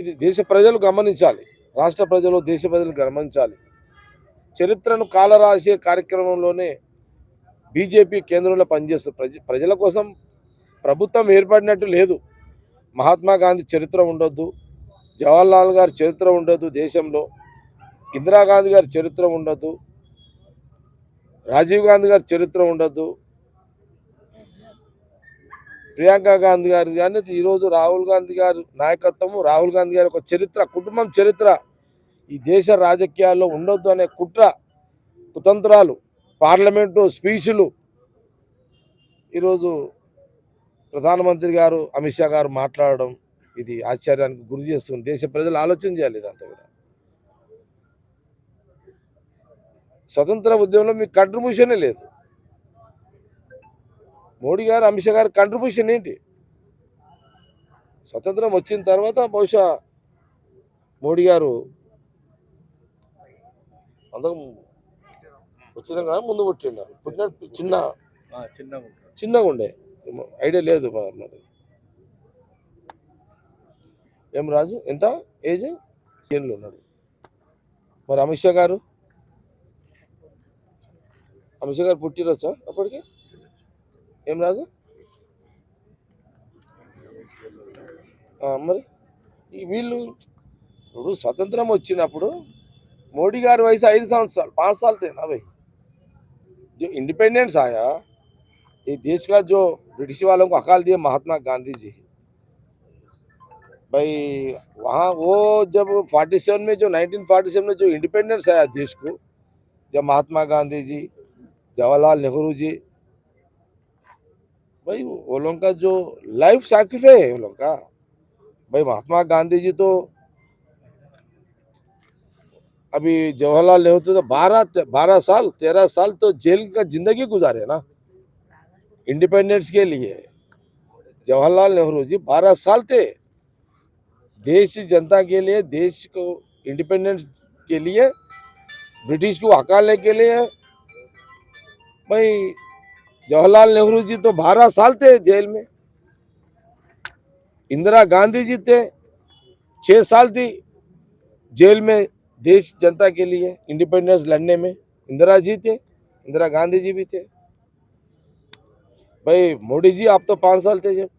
ఇది దేశ ప్రజలు గమనించాలి, రాష్ట్ర ప్రజలు దేశ ప్రజలు గమనించాలి. చరిత్రను కాలరాసే కార్యక్రమంలోనే బీజేపీ కేంద్రంలో పనిచేస్తుంది. ప్రజల కోసం ప్రభుత్వం ఏర్పడినట్టు లేదు. మహాత్మా గాంధీ చరిత్ర ఉండొద్దు, జవహర్లాల్ గారి చరిత్ర ఉండొద్దు, దేశంలో ఇందిరాగాంధీ గారి చరిత్ర ఉండొద్దు, రాజీవ్ గాంధీ గారి చరిత్ర ఉండొద్దు, ప్రియాంక గాంధీ గారి కానీ ఈరోజు రాహుల్ గాంధీ గారి నాయకత్వము, రాహుల్ గాంధీ గారి ఒక చరిత్ర, కుటుంబం చరిత్ర ఈ దేశ రాజకీయాల్లో ఉండొద్దు అనే కుతంత్రాలు, పార్లమెంటు స్పీచ్లు ఈరోజు ప్రధానమంత్రి గారు అమిత్ షా గారు మాట్లాడడం ఇది ఆశ్చర్యానికి గురి చేస్తుంది. దేశ ప్రజలు ఆలోచన చేయాలి. ఇదంతా కూడా స్వతంత్ర ఉద్యమంలో మీకు కంట్రిబ్యూషనే లేదు. మోడీ గారు అమిత్ షా గారి కంట్రిబ్యూషన్ ఏంటి? స్వతంత్రం వచ్చిన తర్వాత బహుశా మోడీ గారు అందరం వచ్చినాక ముందు పుట్టినట్టు చిన్నగా ఉండే ఐడియా లేదు మరి. ఏం రాజు ఎంత ఏజ్ సీన్లు ఉన్నాడు మరి. అమిత్ షా గారు పుట్టిరొచ్చా అప్పటికి? ఏం రాజు మరి వీళ్ళు ఇప్పుడు స్వతంత్రం వచ్చినప్పుడు मोदी गार वयసు 5 संवत्सराल 5 साल थे ना भाई. जो इंडिपेंडेंस आया ये देश का, जो ब्रिटिश वालों को हकाल दिए महात्मा गांधी जी भाई, वहाँ वो जब 47 में, जो 1947 में जो इंडिपेंडेंस आया देश को, जब महात्मा गांधी जी, जवाहरलाल नेहरू जी, भाई वो लोगों का जो लाइफ सैक्रिफाइस है वो लोगों का. भाई महात्मा गांधी जी तो अभी जवाहरलाल नेहरू तो 12 साल 13 साल तो जेल का जिंदगी गुजारे ना इंडिपेंडेंस के लिए. जवाहरलाल नेहरू जी 12 साल थे देश की जनता के लिए, देश को इंडिपेंडेंस के लिए, ब्रिटिश को हकालने के लिए. भाई जवाहरलाल नेहरू जी तो 12 साल थे जेल में. इंदिरा गांधी जी थे 6 साल थी जेल में देश जनता के लिए इंडिपेंडेंस लड़ने में. इंदिरा जी थे, इंदिरा गांधी जी भी थे. भाई मोदी जी आप तो 5 साल थे जब.